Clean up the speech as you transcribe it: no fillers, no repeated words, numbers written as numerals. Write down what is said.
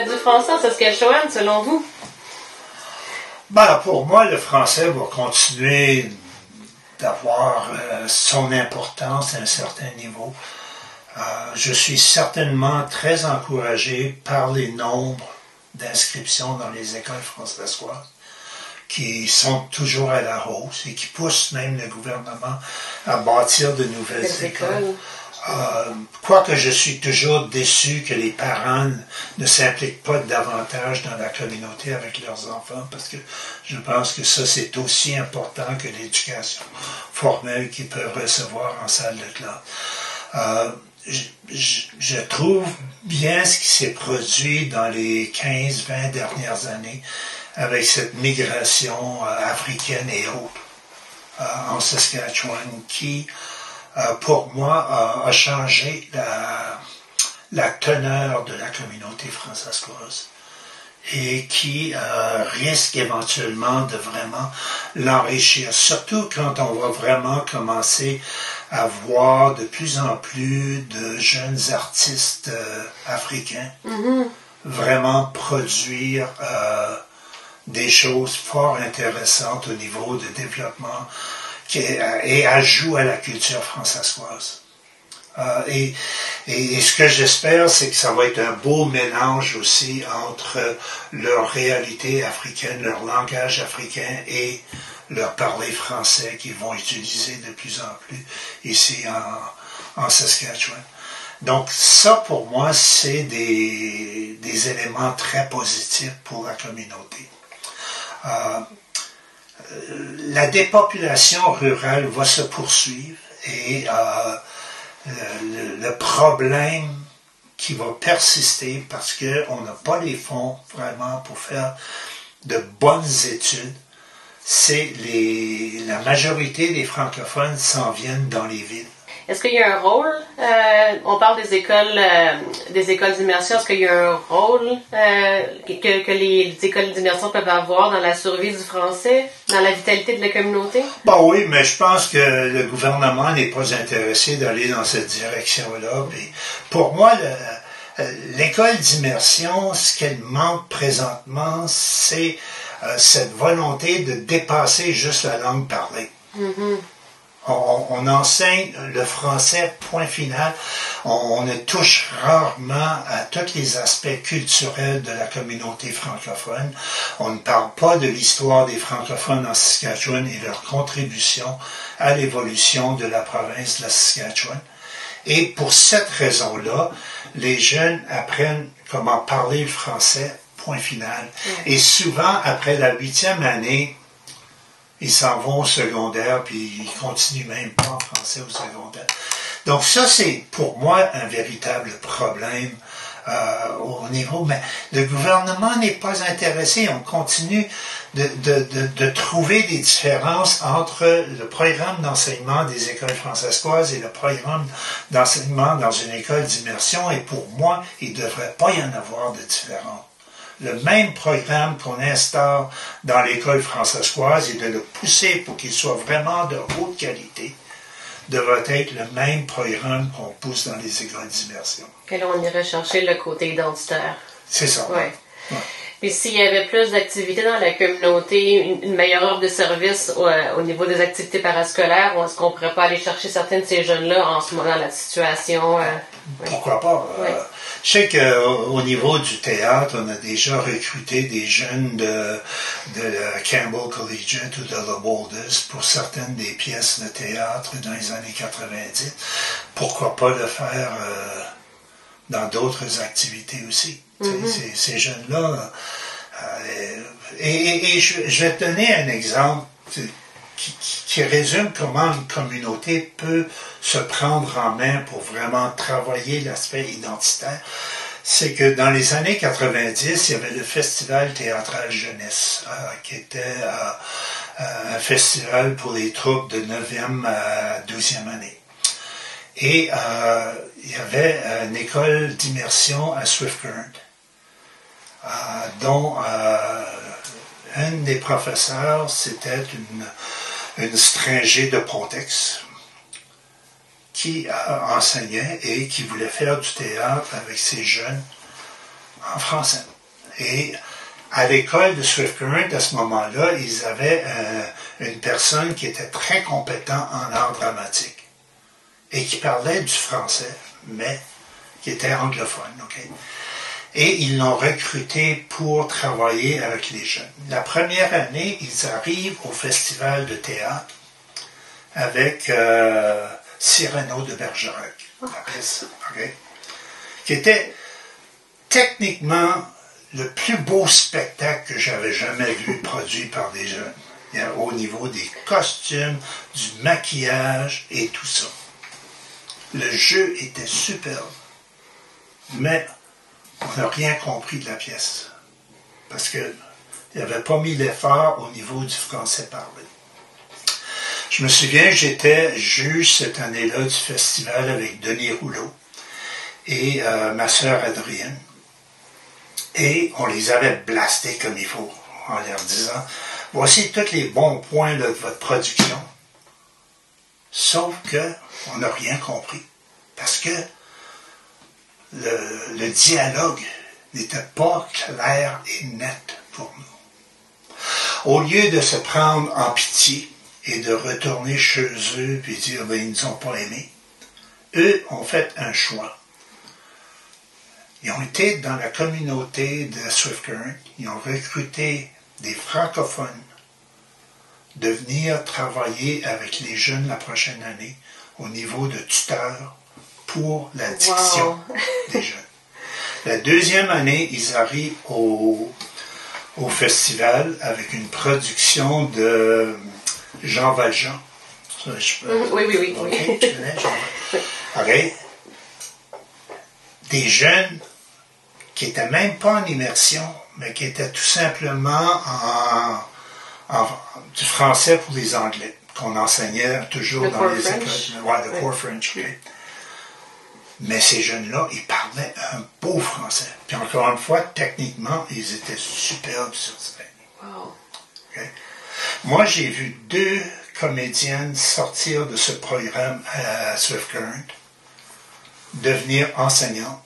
Du français en Saskatchewan, selon vous? Ben, pour moi, le français va continuer d'avoir son importance à un certain niveau. Je suis certainement très encouragé par les nombres d'inscriptions dans les écoles françaisoises qui sont toujours à la hausse et qui poussent même le gouvernement à bâtir de nouvelles écoles. Quoique je suis toujours déçu que les parents ne s'impliquent pas davantage dans la communauté avec leurs enfants, parce que je pense que ça, c'est aussi important que l'éducation formelle qu'ils peuvent recevoir en salle de classe. Je trouve bien ce qui s'est produit dans les 15-20 dernières années avec cette migration africaine et autres en Saskatchewan qui pour moi, a changé la teneur de la communauté françaiscoise et qui risque éventuellement de vraiment l'enrichir, surtout quand on va vraiment commencer à voir de plus en plus de jeunes artistes africains vraiment produire des choses fort intéressantes au niveau de développement et ajout à la culture françaiscoise. Et ce que j'espère, c'est que ça va être un beau mélange aussi entre leur réalité africaine, leur langage africain et leur parler français qu'ils vont utiliser de plus en plus ici en Saskatchewan. Donc ça, pour moi, c'est des éléments très positifs pour la communauté. La dépopulation rurale va se poursuivre et le problème qui va persister parce qu'on n'a pas les fonds vraiment pour faire de bonnes études, c'est la majorité des francophones s'en viennent dans les villes. Est-ce qu'il y a un rôle, on parle des écoles d'immersion, est-ce qu'il y a un rôle que les écoles d'immersion peuvent avoir dans la survie du français, dans la vitalité de la communauté? Ben oui, mais je pense que le gouvernement n'est pas intéressé d'aller dans cette direction-là. Puis pour moi, l'école d'immersion, ce qu'elle manque présentement, c'est cette volonté de dépasser juste la langue parlée. Mm-hmm. On enseigne le français, point final. On ne touche rarement à tous les aspects culturels de la communauté francophone. On ne parle pas de l'histoire des francophones en Saskatchewan et leur contribution à l'évolution de la province de la Saskatchewan. Et pour cette raison-là, les jeunes apprennent comment parler le français, point final. Et souvent, après la 8e année, ils s'en vont au secondaire, puis ils continuent même pas en français au secondaire. Donc ça, c'est pour moi un véritable problème au niveau... Mais le gouvernement n'est pas intéressé. On continue de trouver des différences entre le programme d'enseignement des écoles françaisoises et le programme d'enseignement dans une école d'immersion. Et pour moi, il ne devrait pas y en avoir de différence. Le même programme qu'on instaure dans l'école françaisoise et de le pousser pour qu'il soit vraiment de haute qualité devrait être le même programme qu'on pousse dans les écoles d'immersion. Et là, on irait chercher le côté identitaire. C'est ça. Ouais. Ouais. Puis s'il y avait plus d'activités dans la communauté, une meilleure offre de services au niveau des activités parascolaires, est-ce qu'on ne pourrait pas aller chercher certains de ces jeunes-là en ce moment dans la situation? Pourquoi pas? Je sais qu'au niveau du théâtre, on a déjà recruté des jeunes de la Campbell Collegiate ou de la Boulders pour certaines des pièces de théâtre dans les années 90. Pourquoi pas le faire dans d'autres activités aussi? Mm-hmm. Ces jeunes-là. Et je vais te donner un exemple. qui résume comment une communauté peut se prendre en main pour vraiment travailler l'aspect identitaire. C'est que dans les années 90, il y avait le Festival théâtral jeunesse, qui était un festival pour les troupes de 9e à 12e année. Et il y avait une école d'immersion à Swift Current, dont un des professeurs, c'était une stringée de Pontex qui enseignait et qui voulait faire du théâtre avec ces jeunes en français. Et à l'école de Swift Current, à ce moment-là, ils avaient une personne qui était très compétente en art dramatique et qui parlait du français, mais qui était anglophone. Okay? Et ils l'ont recruté pour travailler avec les jeunes. La première année, ils arrivent au festival de théâtre avec Cyrano de Bergerac, okay? Qui était techniquement le plus beau spectacle que j'avais jamais vu produit par des jeunes. Au niveau des costumes, du maquillage et tout ça. Le jeu était superbe, mais on n'a rien compris de la pièce, parce qu'il n'avait pas mis l'effort au niveau du français parlé. Je me souviens, j'étais juge cette année-là du festival avec Denis Rouleau et ma sœur Adrienne. Et on les avait blastés comme il faut, en leur disant « Voici tous les bons points là, de votre production. » Sauf qu'on n'a rien compris, parce que le dialogue n'était pas clair et net pour nous. Au lieu de se prendre en pitié et de retourner chez eux et dire ben, ils ne nous ont pas aimés, eux ont fait un choix. Ils ont été dans la communauté de Swift Current, ils ont recruté des francophones de venir travailler avec les jeunes la prochaine année au niveau de tuteurs pour la diction des jeunes. La deuxième année, ils arrivent au festival avec une production de Jean Valjean. Oui. Okay, tu connais Jean Valjean? OK. Des jeunes qui n'étaient même pas en immersion, mais qui étaient tout simplement du français pour les Anglais, qu'on enseignait toujours dans les écoles. Le Core French, okay. Mais ces jeunes-là, ils parlaient un beau français. Puis encore une fois, techniquement, ils étaient superbes sur scène. Wow. Okay. Moi, j'ai vu 2 comédiennes sortir de ce programme à Swift Current, devenir enseignantes